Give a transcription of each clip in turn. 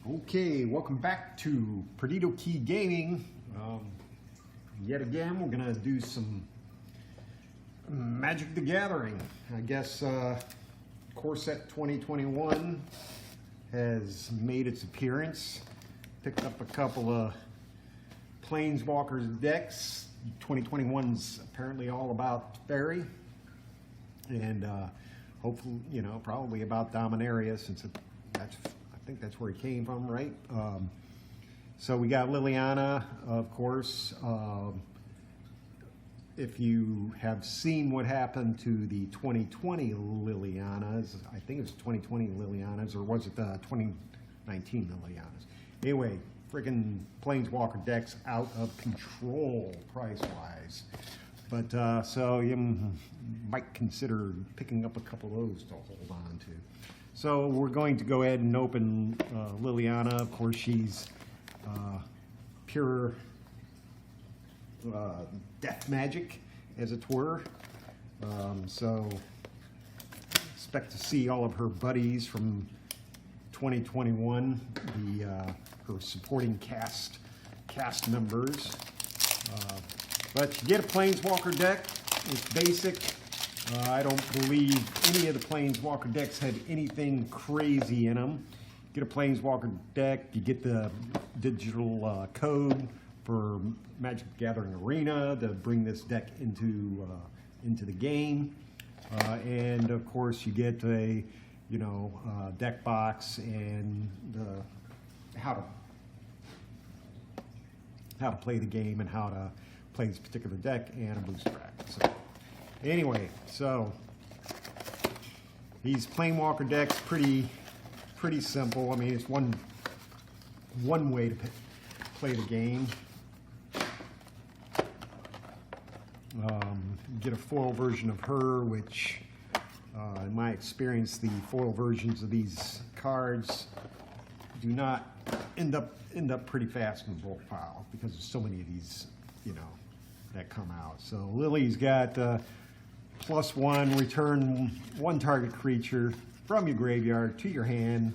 Okay, welcome back to Perdido Key Gaming. Yet again, we're gonna do some Magic the Gathering. I guess Core Set 2021 has made its appearance. Picked up a couple of Planeswalkers decks. 2021's apparently all about Teferi, and hopefully, probably about Dominaria, since I think that's where he came from, right? So we got Liliana, of course. If you have seen what happened to the 2020 Lilianas, I think it was 2020 Lilianas, or was it the 2019 Lilianas? Anyway, friggin' Planeswalker decks out of control price-wise. But so you might consider picking up a couple of those to hold on to. So we're going to go ahead and open Liliana. Of course, she's pure death magic, as it were. So expect to see all of her buddies from 2021, her supporting cast members. But you get a Planeswalker deck. It's basic. I don't believe any of the Planeswalker decks have anything crazy in them. Get a Planeswalker deck, you get the digital code for Magic the Gathering Arena to bring this deck into the game, and of course you get a deck box and how to play the game and how to play this particular deck and a booster pack. So anyway, so these Planeswalker decks pretty simple. I mean, it's one way to play the game. Get a foil version of her, which in my experience, the foil versions of these cards do not end up pretty fast in the bulk pile, because there's so many of these, that come out. So Lily's got +1, return one target creature from your graveyard to your hand,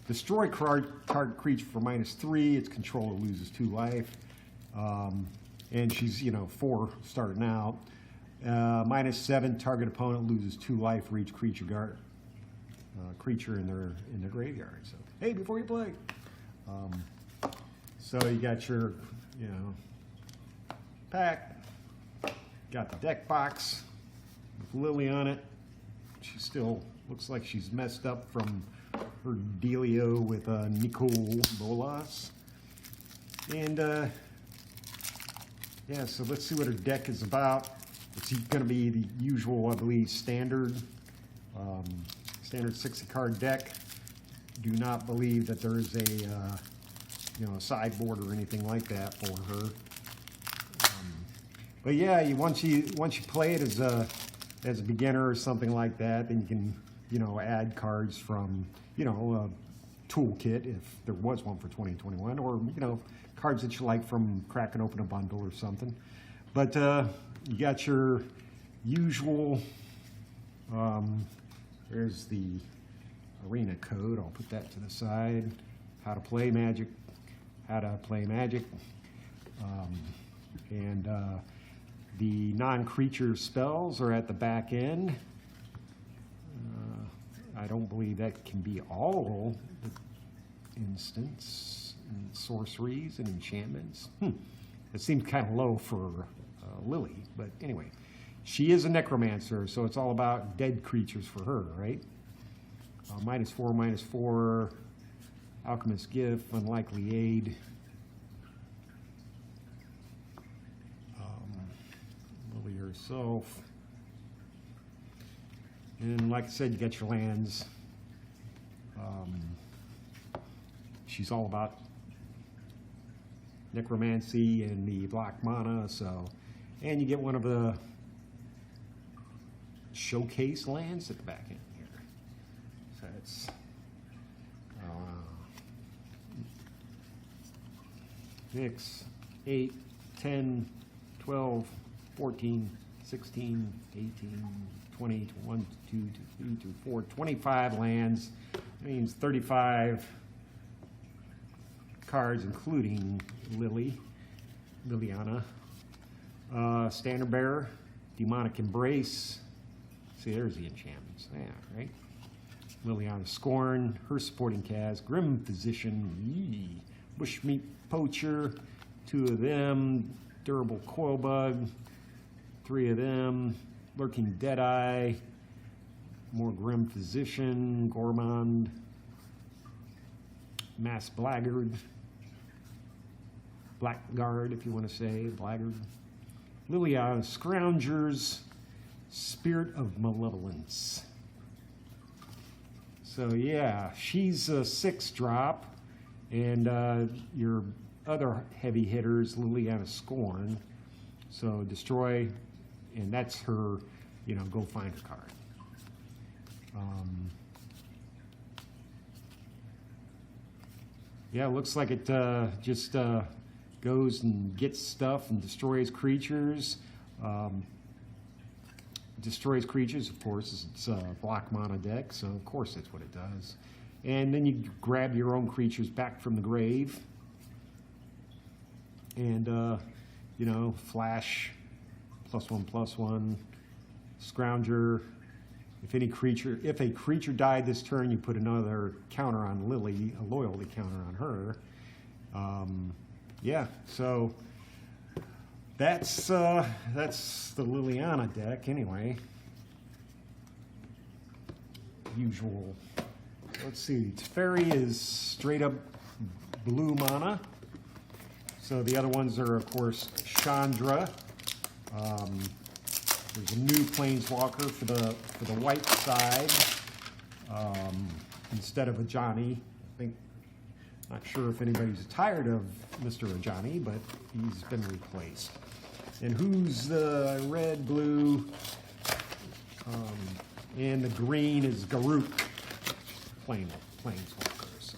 destroy target creature for -3, its controller loses 2 life, and she's 4 starting out. -7, target opponent loses 2 life for each creature in their graveyard. So hey, before you play, so you got your pack, got the deck box with Lily on it. She still looks like she's messed up from her dealio with Nicole Bolas. And yeah, so let's see what her deck is about. It's going to be the usual, I believe, standard 60-card deck. Do not believe that there is a sideboard or anything like that for her. But yeah, once you play it as a beginner or something like that, then you can add cards from a toolkit, if there was one for 2021, or cards that you like from cracking open a bundle or something. But you got your usual. There's the arena code. I'll put that to the side. How to play Magic. And the non-creature spells are at the back end. I don't believe that can be all the instants and sorceries and enchantments. It seems kind of low for Lily, but anyway. She is a necromancer, so it's all about dead creatures for her, right? -4, Alchemist's Gift, Unlikely Aid. Lily herself. And like I said, you got your lands. She's all about necromancy and the black mana, so, and you get one of the showcase lands at the back end here. So it's 6, 8, 10, 12, 14, 16, 18, 20, 1, 2, 3, 4, 25 lands. That means 35 cards, including Liliana. Standard Bearer, Demonic Embrace. See, there's the enchantments. Yeah, right? Liliana Scorn, her supporting cast, Grim Physician, Bushmeat Poacher, 2 of them, Durable Coilbug, 3 of them, Lurking Deadeye, more Grim Physician, Gourmand, Mass Blackguard, Blackguard, if you want to say, Blackguard, Liliana Scroungers, Spirit of Malevolence. So yeah, she's a 6-drop, and your other heavy hitters, Liliana Scorn. So destroy, and that's her, you know, go find a card. Yeah, it looks like it just goes and gets stuff and destroys creatures. Destroys creatures, of course. It's a black mana deck, so of course that's what it does. And then you grab your own creatures back from the grave. And, you know, flash, +1/+1, Scrounger. If a creature died this turn, you put another counter on Lily, a loyalty counter on her. Yeah, so that's the Liliana deck anyway. Usual. Let's see. Teferi is straight up blue mana. So the other ones are, of course, Chandra. There's a new Planeswalker for the white side instead of Ajani. I think, not sure if anybody's tired of Mr. Ajani, but he's been replaced. And who's the red, blue, and the green is Garuk Planeswalker. So.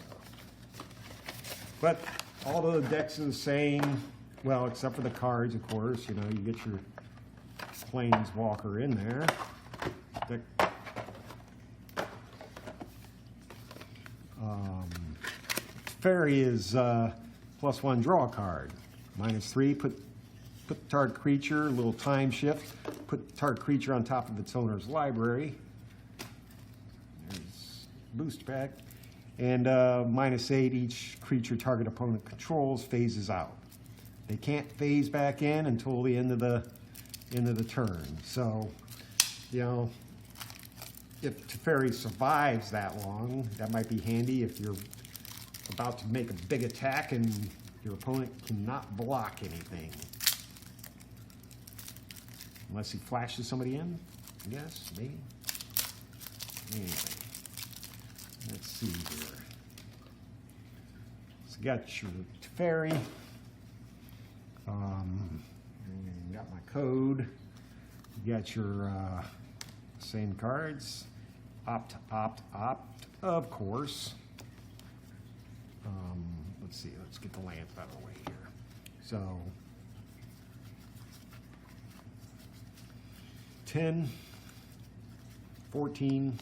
But all the decks are the same, well, except for the cards, of course. You know, you get your Planeswalker in there. Fairy is +1 draw a card. -3, put the target creature, a little time shift, put the target creature on top of its owner's library. There's boost pack. And -8, each creature target opponent controls phases out. They can't phase back in until the end of the turn. So, you know, if Teferi survives that long, that might be handy if you're about to make a big attack and your opponent cannot block anything. Unless he flashes somebody in, I guess, maybe. Anyway, let's see here. So you got your Teferi. Got my code. You got your same cards. Opt, of course. Let's see, let's get the lamp out of the way here. So, 10, 14,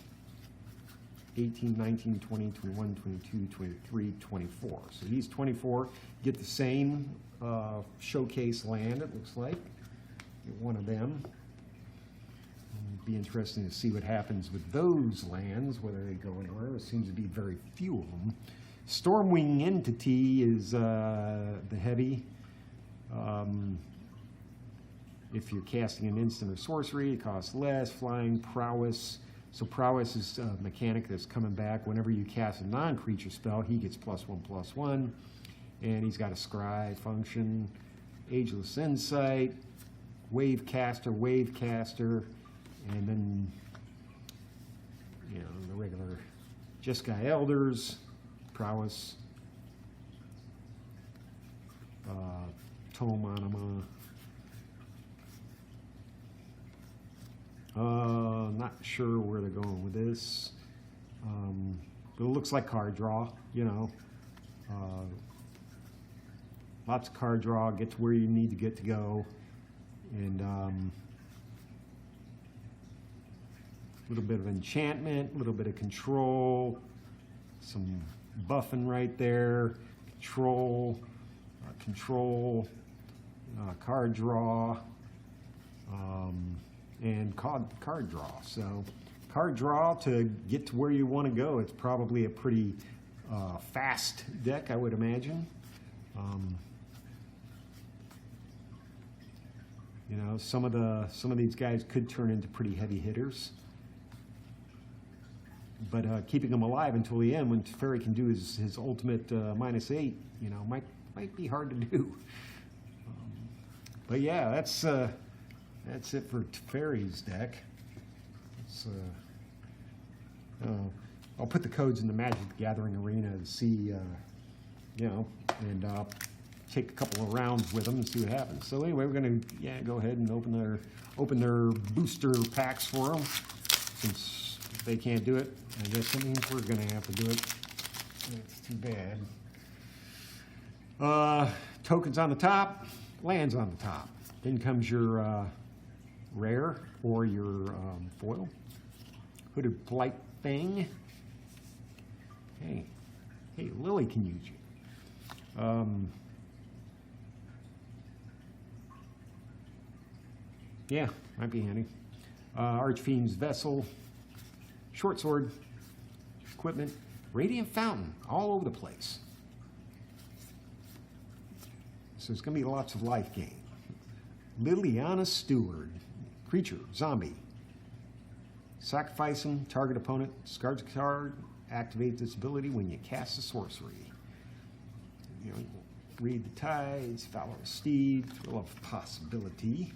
18, 19, 20, 21, 22, 23, 24. So these 24 get the same showcase land, it looks like. Get one of them. It'd be interesting to see what happens with those lands, whether they go anywhere. There seems to be very few of them. Stormwing Entity is the heavy. If you're casting an instant or sorcery, it costs less. Flying, Prowess. So Prowess is a mechanic that's coming back. Whenever you cast a non-creature spell, he gets +1/+1. And he's got a scry function. Ageless Insight. Wave Caster, and then, you know, the regular Jeskai Elders, Prowess, Tome Anima. Not sure where they're going with this. But it looks like card draw, you know. Lots of card draw, get to where you need to get to go. And a little bit of enchantment, a little bit of control, some buffing right there, control, card draw, and card draw. So card draw to get to where you want to go. It's probably a pretty fast deck, I would imagine. You know, some of these guys could turn into pretty heavy hitters, but keeping them alive until the end, when Teferi can do his ultimate -8, you know, might be hard to do. But yeah, that's it for Teferi's deck. I'll put the codes in the Magic the Gathering arena to see, you know, and take a couple of rounds with them and see what happens. So anyway, we're going to go ahead and open their booster packs for them. Since they can't do it, I guess that means we're going to have to do it. It's too bad. Tokens on the top, lands on the top. Then comes your rare or your foil. Hooded Blight Thing. Hey, Lily can use you. Yeah, might be handy. Archfiend's Vessel, Short Sword, Equipment, Radiant Fountain, all over the place. So it's going to be lots of life gain. Liliana Steward, creature, zombie. Sacrifice him, target opponent, discards a card, activate this ability when you cast a sorcery. You know, Read the Tides, Follow a Steed, Thrill of Possibility.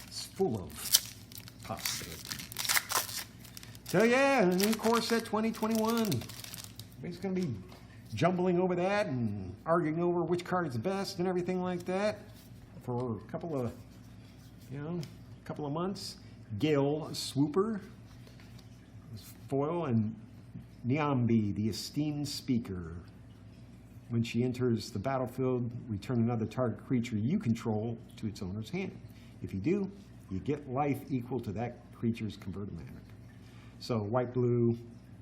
It's full of possibilities. So yeah, a new core set 2021. Everybody's going to be jumbling over that and arguing over which card is the best and everything like that for a couple of months. Gale Swooper, foil, and Niambi, the Esteemed Speaker. When she enters the battlefield, return another target creature you control to its owner's hand. If you do, you get life equal to that creature's converted mana. So white-blue,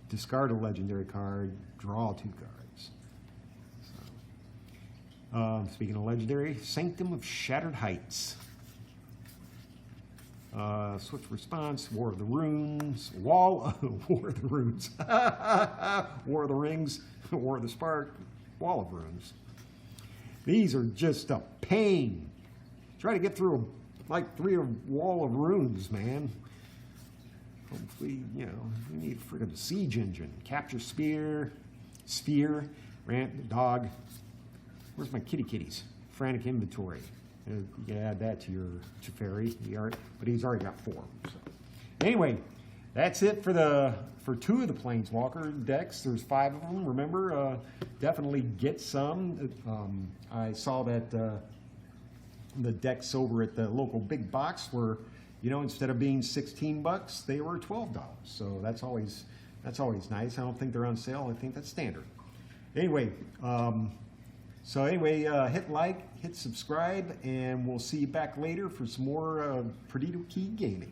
discard a legendary card, draw 2 cards. So, speaking of legendary, Sanctum of Shattered Heights. Swift response, War of the Runes, War of the Runes, War of the Rings, War of the Spark, Wall of Runes. These are just a pain. Try to get through like 3 Wall of Runes, man. Hopefully, you know, we need a friggin' siege engine. Capture Sphere, Rant, Dog. Where's my kitties? Frantic Inventory. You can add that to your Teferi, but he's already got 4. So. Anyway, that's it for 2 of the Planeswalker decks. There's 5 of them. Remember, definitely get some. I saw that the decks over at the local big box were, you know, instead of being $16, they were $12. So that's always nice. I don't think they're on sale. I think that's standard. Anyway. Hit like, hit subscribe, and we'll see you back later for some more Perdido Key gaming.